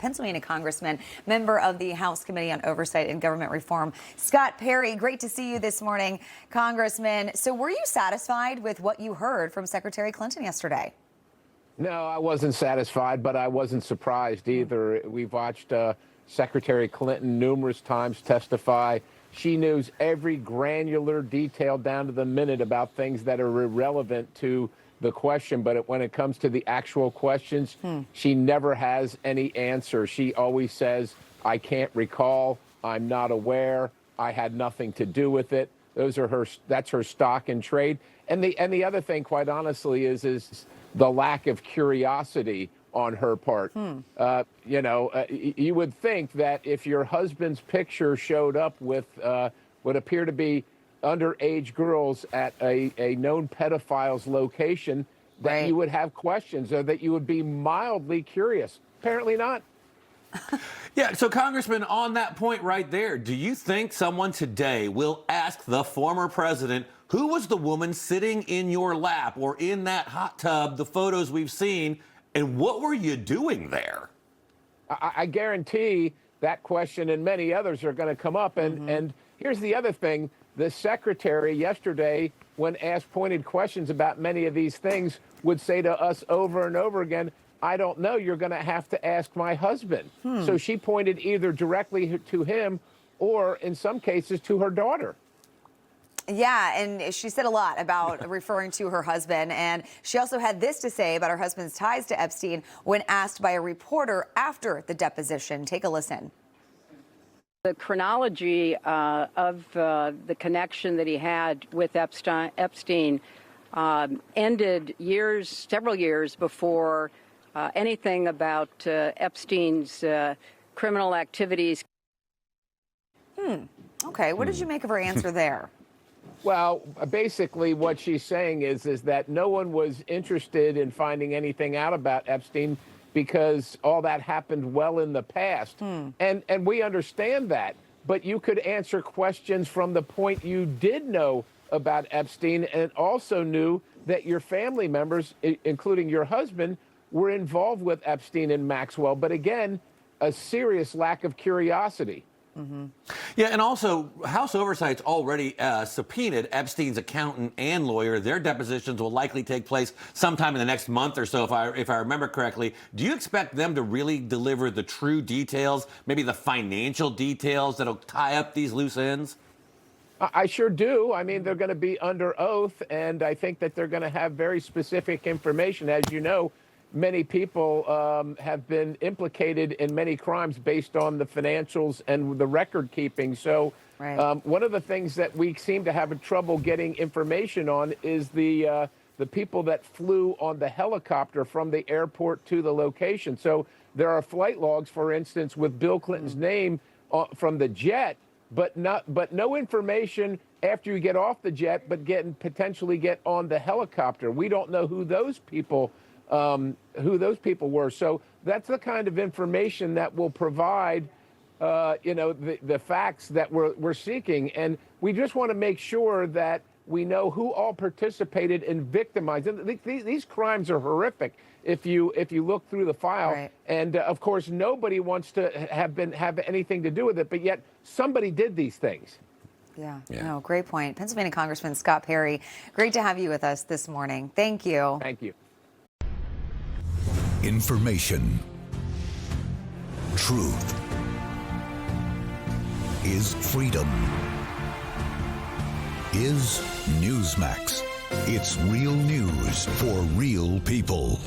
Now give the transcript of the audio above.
Pennsylvania Congressman, member of the House Committee on Oversight and Government Reform, Scott Perry. Great to see you this morning, Congressman. So were you satisfied with what you heard from Secretary Clinton yesterday? No, I wasn't satisfied, but I wasn't surprised either. We've watched Secretary Clinton numerous times testify. She knows every granular detail down to the minute about things that are irrelevant to the question, but when it comes to the actual questions, she never has any answer. She always says, I can't recall, I'm not aware, I had nothing to do with it. That's her stock in trade. And the other thing, quite honestly, is the lack of curiosity on her part. You would think that if your husband's picture showed up with what appear to be underage girls at a known pedophile's location, that you would have questions or that you would be mildly curious. Apparently not. Yeah, so Congressman, on that point right there, do you think someone today will ask the former president, who was the woman sitting in your lap or in that hot tub, the photos we've seen, and what were you doing there? I guarantee that question and many others are going to come up. And here's the other thing. The secretary yesterday, when asked pointed questions about many of these things, would say to us over and over again, I don't know, you're going to have to ask my husband. So she pointed either directly to him or, in some cases, to her daughter. Yeah, and she said a lot about referring to her husband, and she also had this to say about her husband's ties to Epstein when asked by a reporter after the deposition. Take a listen. The chronology of the connection that he had with Epstein ended several years before anything about Epstein's criminal activities. Okay, what did you make of her answer there? Well, basically what she's saying is that no one was interested in finding anything out about Epstein because all that happened well in the past. And we understand that. But you could answer questions from the point you did know about Epstein and also knew that your family members, including your husband, were involved with Epstein and Maxwell. But again, a serious lack of curiosity. Yeah, and also, House Oversight's already subpoenaed Epstein's accountant and lawyer. Their depositions will likely take place sometime in the next month or so, if I remember correctly. Do you expect them to really deliver the true details, maybe the financial details that'll tie up these loose ends? I sure do. I mean, they're going to be under oath, and I think that they're going to have very specific information. As you know, many people have been implicated in many crimes based on the financials and the record keeping. So one of the things that we seem to have trouble getting information on is the people that flew on the helicopter from the airport to the location. So there are flight logs, for instance, with Bill Clinton's name from the jet, but no information after you get off the jet, but potentially get on the helicopter. We don't know who those people were. So that's the kind of information that will provide, the facts that we're seeking. And we just want to make sure that we know who all participated in victimizing. These crimes are horrific if you look through the file. And of course, nobody wants to have anything to do with it, but yet somebody did these things. Yeah, no, great point. Pennsylvania Congressman Scott Perry, great to have you with us this morning. Thank you. Thank you. Information. Truth is freedom. Is Newsmax. It's real news for real people.